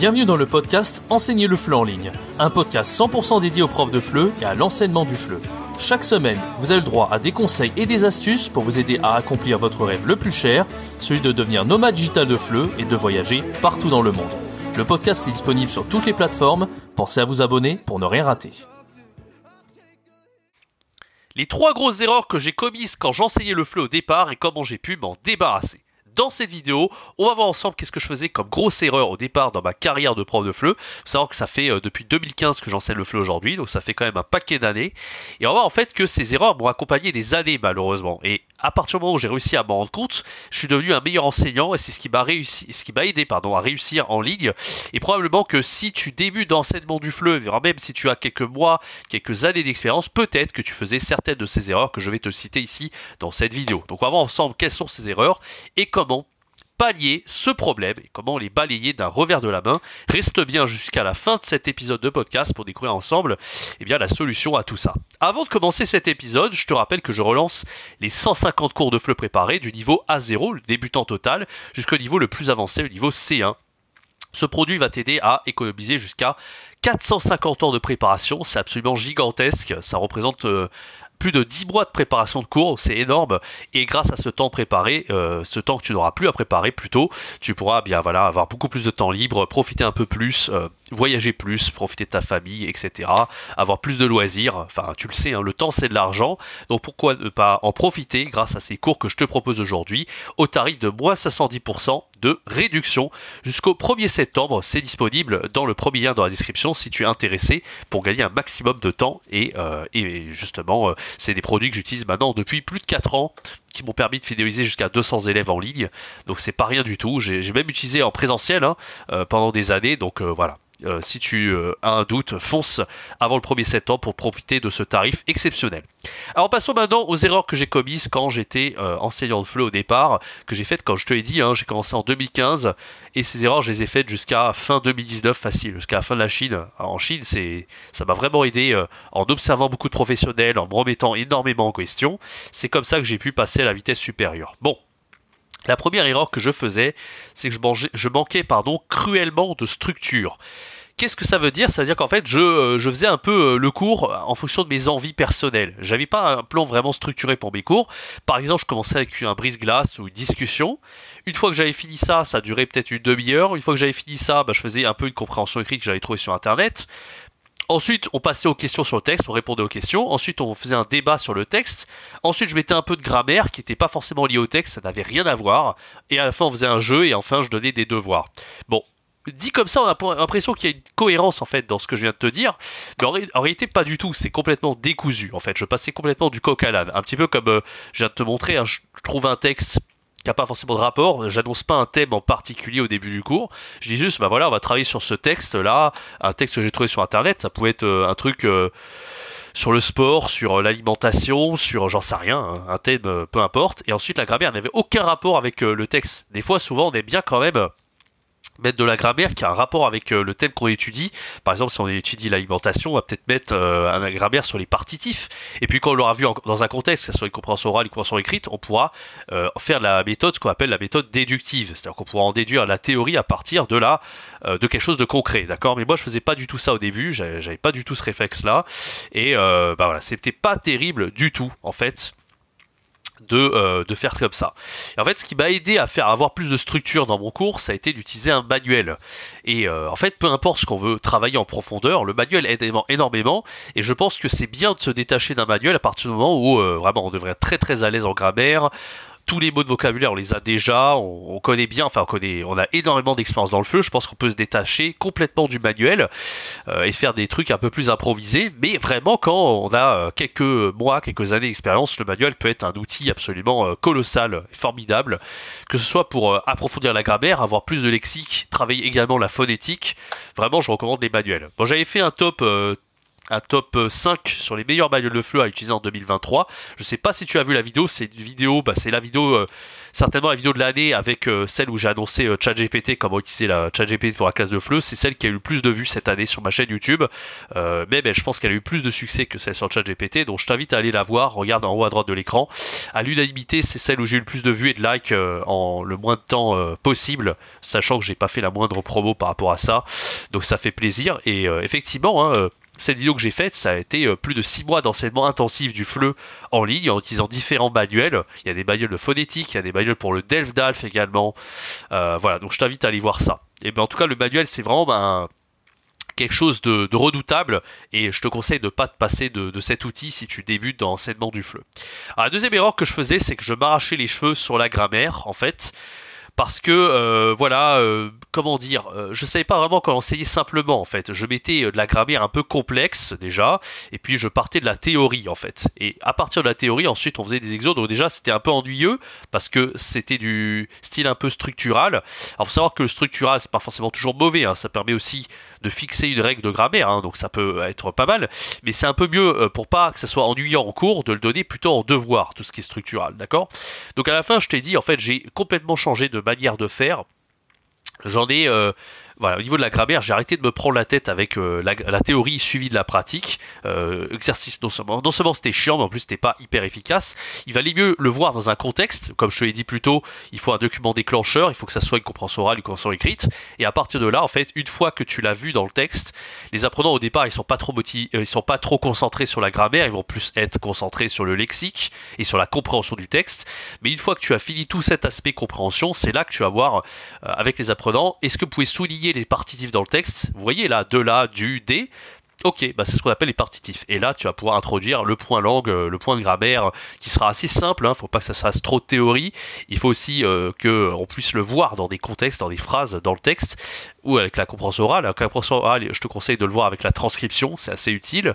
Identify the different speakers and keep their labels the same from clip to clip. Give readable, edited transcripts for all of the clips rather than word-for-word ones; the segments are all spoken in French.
Speaker 1: Bienvenue dans le podcast Enseigner le FLE en ligne, un podcast 100% dédié aux profs de FLE et à l'enseignement du FLE. Chaque semaine, vous avez le droit à des conseils et des astuces pour vous aider à accomplir votre rêve le plus cher, celui de devenir nomade digital de FLE et de voyager partout dans le monde. Le podcast est disponible sur toutes les plateformes, pensez à vous abonner pour ne rien rater. Les 3 grosses erreurs que j'ai commises quand j'enseignais le FLE au départ et comment j'ai pu m'en débarrasser. Dans cette vidéo, on va voir ensemble qu'est-ce que je faisais comme grosse erreur au départ dans ma carrière de prof de FLE. Il faut savoir que ça fait depuis 2015 que j'enseigne le FLE aujourd'hui, donc ça fait quand même un paquet d'années. Et on va voir en fait que ces erreurs m'ont accompagné des années malheureusement. Et à partir du moment où j'ai réussi à m'en rendre compte, je suis devenu un meilleur enseignant et c'est ce qui m'a aidé à réussir en ligne. Et probablement que si tu débutes dans l'enseignement du FLE, voire même si tu as quelques mois, quelques années d'expérience, peut-être que tu faisais certaines de ces erreurs que je vais te citer ici dans cette vidéo. Donc on va voir ensemble quelles sont ces erreurs et comment pallier ce problème et comment les balayer d'un revers de la main. Reste bien jusqu'à la fin de cet épisode de podcast pour découvrir ensemble la solution à tout ça. Avant de commencer cet épisode, je te rappelle que je relance les 150 cours de FLE préparés du niveau A0, le débutant total, jusqu'au niveau le plus avancé, le niveau C1. Ce produit va t'aider à économiser jusqu'à 450 heures de préparation, c'est absolument gigantesque, ça représente plus de 10 mois de préparation de cours, c'est énorme, et grâce à ce temps préparé, ce temps que tu n'auras plus à préparer plutôt, tu pourras avoir beaucoup plus de temps libre, profiter un peu plus, voyager plus, profiter de ta famille, etc. Avoir plus de loisirs, enfin tu le sais, le temps c'est de l'argent, donc pourquoi ne pas en profiter grâce à ces cours que je te propose aujourd'hui, au tarif de moins 70% de réduction jusqu'au 1er septembre, c'est disponible dans le premier lien dans la description si tu es intéressé pour gagner un maximum de temps et justement c'est des produits que j'utilise maintenant depuis plus de 4 ans qui m'ont permis de fidéliser jusqu'à 200 élèves en ligne, donc c'est pas rien du tout, j'ai même utilisé en présentiel pendant des années, donc voilà. Si tu as un doute, fonce avant le 1er septembre pour profiter de ce tarif exceptionnel. Alors passons maintenant aux erreurs que j'ai commises quand j'étais enseignant de FLE au départ, que j'ai faites quand je te l'ai dit, j'ai commencé en 2015 et ces erreurs je les ai faites jusqu'à fin 2019 facile, jusqu'à la fin de la Chine. Alors, en Chine ça m'a vraiment aidé en observant beaucoup de professionnels, en me remettant énormément en question. C'est comme ça que j'ai pu passer à la vitesse supérieure. Bon. La première erreur que je faisais, c'est que je manquais cruellement de structure. Qu'est-ce que ça veut dire? Ça veut dire qu'en fait, je faisais un peu le cours en fonction de mes envies personnelles. J'avais pas un plan vraiment structuré pour mes cours. Par exemple, je commençais avec un brise-glace ou une discussion. Une fois que j'avais fini ça, ça durait peut-être une demi-heure. Une fois que j'avais fini ça, je faisais un peu une compréhension écrite que j'avais trouvée sur Internet. Ensuite, on passait aux questions sur le texte, on répondait aux questions. Ensuite, on faisait un débat sur le texte. Ensuite, je mettais un peu de grammaire qui n'était pas forcément lié au texte, ça n'avait rien à voir. Et à la fin, on faisait un jeu et enfin, je donnais des devoirs. Bon, dit comme ça, on a l'impression qu'il y a une cohérence en fait dans ce que je viens de te dire. Mais en réalité, pas du tout. C'est complètement décousu. En fait, je passais complètement du coq à l'âne. Un petit peu comme je viens de te montrer, je trouve un texte qui n'a pas forcément de rapport, j'annonce pas un thème en particulier au début du cours, je dis juste, on va travailler sur ce texte-là, un texte que j'ai trouvé sur Internet, ça pouvait être un truc sur le sport, sur l'alimentation, sur j'en sais rien, un thème peu importe, et ensuite la grammaire n'avait aucun rapport avec le texte. Des fois, souvent, on aime bien quand même mettre de la grammaire qui a un rapport avec le thème qu'on étudie. Par exemple, si on étudie l'alimentation, on va peut-être mettre un grammaire sur les partitifs. Et puis quand on l'aura vu dans un contexte, que ce soit une compréhension orale, une compréhension écrite, on pourra faire la méthode, ce qu'on appelle la méthode déductive. C'est-à-dire qu'on pourra en déduire la théorie à partir de de quelque chose de concret, d'accord? Mais moi, je faisais pas du tout ça au début, j'avais pas du tout ce réflexe-là. Et c'était pas terrible du tout, en fait, de faire comme ça. Et en fait, ce qui m'a aidé à avoir plus de structure dans mon cours, ça a été d'utiliser un manuel. Et en fait, peu importe ce qu'on veut travailler en profondeur, le manuel aide énormément. Et je pense que c'est bien de se détacher d'un manuel à partir du moment où vraiment on devrait être très très à l'aise en grammaire. Tous les mots de vocabulaire, on les a déjà, on connaît bien, on a énormément d'expérience dans le FLE, je pense qu'on peut se détacher complètement du manuel et faire des trucs un peu plus improvisés, mais vraiment quand on a quelques mois, quelques années d'expérience, le manuel peut être un outil absolument colossal, formidable, que ce soit pour approfondir la grammaire, avoir plus de lexique, travailler également la phonétique, vraiment je recommande les manuels. Bon, j'avais fait un top un top 5 sur les meilleures manuels de FLE à utiliser en 2023. Je sais pas si tu as vu la vidéo, c'est une vidéo, c'est la vidéo, certainement la vidéo de l'année avec celle où j'ai annoncé ChatGPT, comment utiliser la ChatGPT pour la classe de FLE. C'est celle qui a eu le plus de vues cette année sur ma chaîne YouTube, mais je pense qu'elle a eu plus de succès que celle sur ChatGPT, donc je t'invite à aller la voir, regarde en haut à droite de l'écran. À l'unanimité, c'est celle où j'ai eu le plus de vues et de likes en le moins de temps possible, sachant que j'ai pas fait la moindre promo par rapport à ça, donc ça fait plaisir. Et effectivement, hein, cette vidéo que j'ai faite, ça a été plus de 6 mois d'enseignement intensif du FLE en ligne en utilisant différents manuels. Il y a des manuels de phonétique, il y a des manuels pour le DELF-DALF également. Voilà, donc je t'invite à aller voir ça. Et en tout cas, le manuel, c'est vraiment quelque chose de redoutable et je te conseille de ne pas te passer de cet outil si tu débutes dans l'enseignement du FLE. Alors, la deuxième erreur que je faisais, c'est que je m'arrachais les cheveux sur la grammaire, en fait. Parce que, comment dire, je savais pas vraiment comment enseigner simplement, en fait. Je mettais de la grammaire un peu complexe, déjà, et puis je partais de la théorie, en fait. Et à partir de la théorie, ensuite, on faisait des exos, donc déjà, c'était un peu ennuyeux, parce que c'était du style un peu structural. Alors, faut savoir que le structural, c'est pas forcément toujours mauvais, hein, ça permet aussi de fixer une règle de grammaire, hein, donc ça peut être pas mal, mais c'est un peu mieux, pour pas que ça soit ennuyant en cours, de le donner plutôt en devoir, tout ce qui est structural, d'accord? Donc à la fin, je t'ai dit, en fait, j'ai complètement changé de manière de faire. J'en ai, voilà, au niveau de la grammaire, j'ai arrêté de me prendre la tête avec la théorie suivie de la pratique. Exercice, non seulement c'était chiant, mais en plus c'était pas hyper efficace. Il valait mieux le voir dans un contexte. Comme je te l'ai dit plus tôt, il faut un document déclencheur, il faut que ça soit une compréhension orale, une compréhension écrite. Et à partir de là, en fait, une fois que tu l'as vu dans le texte, les apprenants au départ, ils sont pas trop concentrés sur la grammaire, ils vont plus être concentrés sur le lexique et sur la compréhension du texte. Mais une fois que tu as fini tout cet aspect compréhension, c'est là que tu vas voir avec les apprenants, est-ce que vous pouvez souligner les partitifs dans le texte? Vous voyez là, de là, du, des. Ok, c'est ce qu'on appelle les partitifs. Et là, tu vas pouvoir introduire le point langue, le point de grammaire, qui sera assez simple. Faut pas que ça fasse trop de théorie. Il faut aussi qu'on puisse le voir dans des contextes, dans des phrases, dans le texte, ou avec la compréhension orale. Avec la compréhension orale, je te conseille de le voir avec la transcription, c'est assez utile.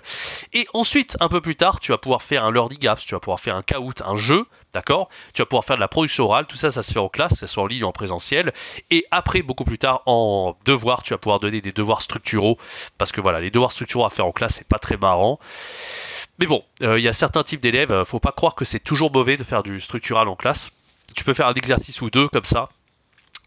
Speaker 1: Et ensuite, un peu plus tard, tu vas pouvoir faire un learning apps, tu vas pouvoir faire un Kahoot, un jeu, d'accord? Tu vas pouvoir faire de la production orale, tout ça, ça se fait en classe, que ce soit en ligne ou en présentiel. Et après, beaucoup plus tard, en devoir, tu vas pouvoir donner des devoirs structuraux, parce que voilà, les devoirs structuraux à faire en classe, c'est pas très marrant. Mais bon, il y a certains types d'élèves, faut pas croire que c'est toujours mauvais de faire du structural en classe. Tu peux faire un exercice ou deux comme ça,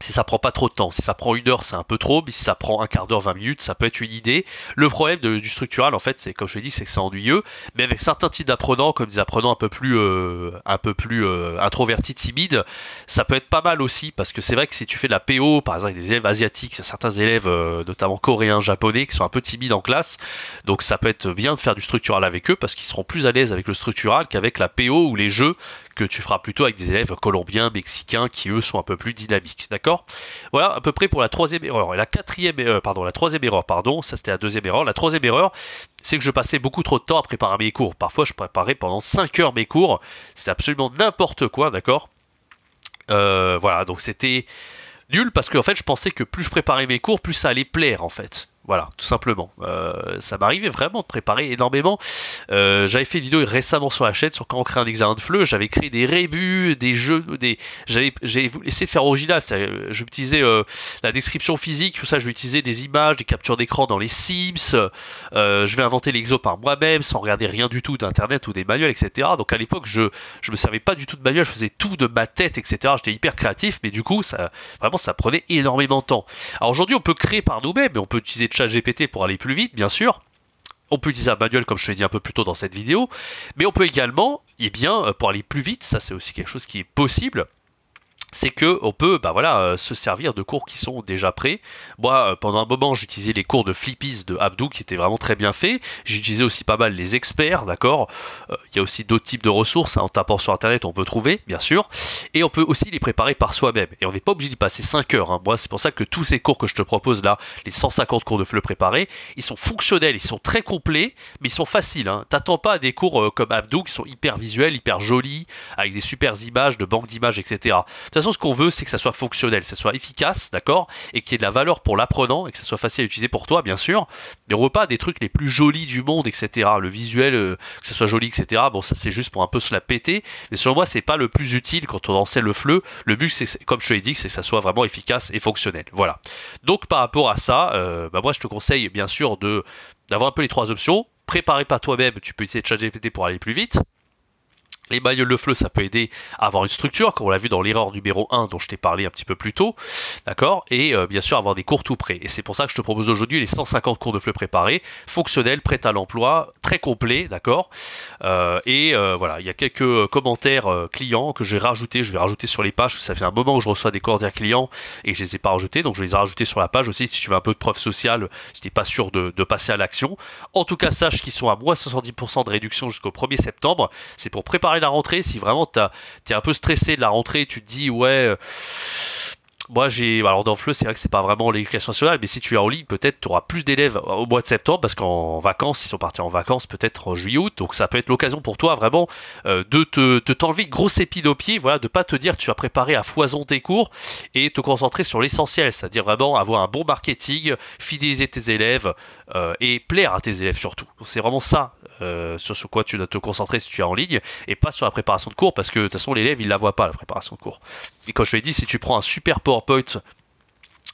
Speaker 1: si ça prend pas trop de temps. Si ça prend 1 heure, c'est un peu trop, mais si ça prend un quart d'heure, 20 minutes, ça peut être une idée. Le problème du structural, en fait, c'est, comme je l'ai dit, c'est que c'est ennuyeux, mais avec certains types d'apprenants, comme des apprenants un peu plus introvertis, timides, ça peut être pas mal aussi, parce que c'est vrai que si tu fais de la PO, par exemple, avec des élèves asiatiques, il y a certains élèves, notamment coréens, japonais, qui sont un peu timides en classe, donc ça peut être bien de faire du structural avec eux, parce qu'ils seront plus à l'aise avec le structural qu'avec la PO ou les jeux, que tu feras plutôt avec des élèves colombiens, mexicains, qui eux sont un peu plus dynamiques, d'accord? Voilà à peu près pour la troisième erreur. Et la troisième erreur, ça c'était la deuxième erreur. La troisième erreur, c'est que je passais beaucoup trop de temps à préparer mes cours. Parfois je préparais pendant 5 heures mes cours, c'était absolument n'importe quoi, d'accord? Voilà, donc c'était nul, parce que en fait je pensais que plus je préparais mes cours, plus ça allait plaire en fait. Voilà, tout simplement. Ça m'arrivait vraiment de préparer énormément. J'avais fait une vidéo récemment sur la chaîne sur comment créer un examen de FLE. J'avais créé des rébus, des jeux, j'ai essayé de faire original. J'utilisais la description physique, tout ça. Je vais utiliser des images, des captures d'écran dans les Sims. Je vais inventer l'exo par moi-même sans regarder rien du tout d'internet ou des manuels, etc. Donc à l'époque, je me servais pas du tout de manuel. Je faisais tout de ma tête, etc. J'étais hyper créatif, mais du coup, ça prenait énormément de temps. Alors aujourd'hui, on peut créer par nous-mêmes, mais on peut utiliser ChatGPT pour aller plus vite, bien sûr. On peut utiliser un manuel, comme je te l'ai dit un peu plus tôt dans cette vidéo, mais on peut également, pour aller plus vite, ça c'est aussi quelque chose qui est possible, c'est que on peut se servir de cours qui sont déjà prêts. Moi, pendant un moment, j'utilisais les cours de Flippies de Abdou qui étaient vraiment très bien faits. J'utilisais aussi pas mal les experts, d'accord. Il y a aussi d'autres types de ressources, en tapant sur internet, on peut trouver, bien sûr. Et on peut aussi les préparer par soi-même. Et on n'est pas obligé d'y passer 5 heures. Moi, c'est pour ça que tous ces cours que je te propose là, les 150 cours de FLE préparés, ils sont fonctionnels, ils sont très complets, mais ils sont faciles. T'attends pas à des cours comme Abdou qui sont hyper visuels, hyper jolis, avec des super images, de banques d'images, etc. De toute façon, ce qu'on veut, c'est que ça soit fonctionnel, que ça soit efficace, d'accord, et qu'il y ait de la valeur pour l'apprenant, et que ça soit facile à utiliser pour toi, bien sûr. Mais on veut pas des trucs les plus jolis du monde, etc. Le visuel, que ça soit joli, etc. Bon, ça c'est juste pour un peu se la péter. Mais selon moi, c'est pas le plus utile quand on enseigne le FLE. Le but, c'est, comme je te l'ai dit, c'est que ça soit vraiment efficace et fonctionnel. Voilà. Donc par rapport à ça, moi je te conseille bien sûr d'avoir un peu les trois options. préparer par toi-même, tu peux utiliser ChatGPT pour aller plus vite. Les manuels de FLE, ça peut aider à avoir une structure, comme on l'a vu dans l'erreur numéro 1 dont je t'ai parlé un petit peu plus tôt, d'accord. Et bien sûr avoir des cours tout prêts. Et c'est pour ça que je te propose aujourd'hui les 150 cours de FLE préparés, fonctionnels, prêts à l'emploi, très complets, d'accord. Voilà, il y a quelques commentaires clients que j'ai rajoutés, je vais rajouter sur les pages, ça fait un moment que je reçois des commentaires clients et je les ai pas rajoutés, donc je les ai rajoutés sur la page aussi si tu veux un peu de preuve sociale, si tu n'es pas sûr de passer à l'action. En tout cas, sache qu'ils sont à moins 70% de réduction jusqu'au 1er septembre, c'est pour préparer la rentrée. Si vraiment t'es un peu stressé de la rentrée, tu te dis ouais, moi alors dans FLE c'est vrai que c'est pas vraiment l'éducation nationale, mais si tu es en ligne, peut-être tu auras plus d'élèves au mois de septembre, parce qu'en vacances, ils sont partis en vacances peut-être en juillet août, donc ça peut être l'occasion pour toi vraiment de t'enlever une grosse épine au pied, voilà, de pas te dire que tu vas préparer à foison tes cours et te concentrer sur l'essentiel, c'est-à-dire vraiment avoir un bon marketing, fidéliser tes élèves et plaire à tes élèves surtout. C'est vraiment ça sur quoi tu dois te concentrer si tu es en ligne, et pas sur la préparation de cours, parce que de toute façon l'élève il la voit pas, la préparation de cours. Et comme je l'ai dit, si tu prends un super PowerPoint,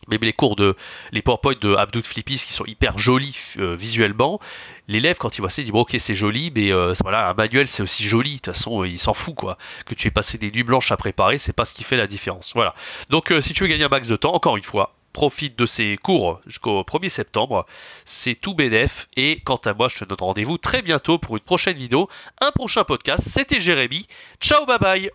Speaker 1: même les PowerPoint de Abdou Flippis qui sont hyper jolis visuellement, l'élève quand il voit ça il dit bon ok c'est joli, mais voilà, un manuel c'est aussi joli, de toute façon il s'en fout quoi, que tu aies passé des nuits blanches à préparer, c'est pas ce qui fait la différence. Voilà, donc si tu veux gagner un max de temps, encore une fois, profite de ces cours jusqu'au 1er septembre, c'est tout bénef, et quant à moi je te donne rendez-vous très bientôt pour une prochaine vidéo, un prochain podcast. C'était Jérémy, ciao bye bye.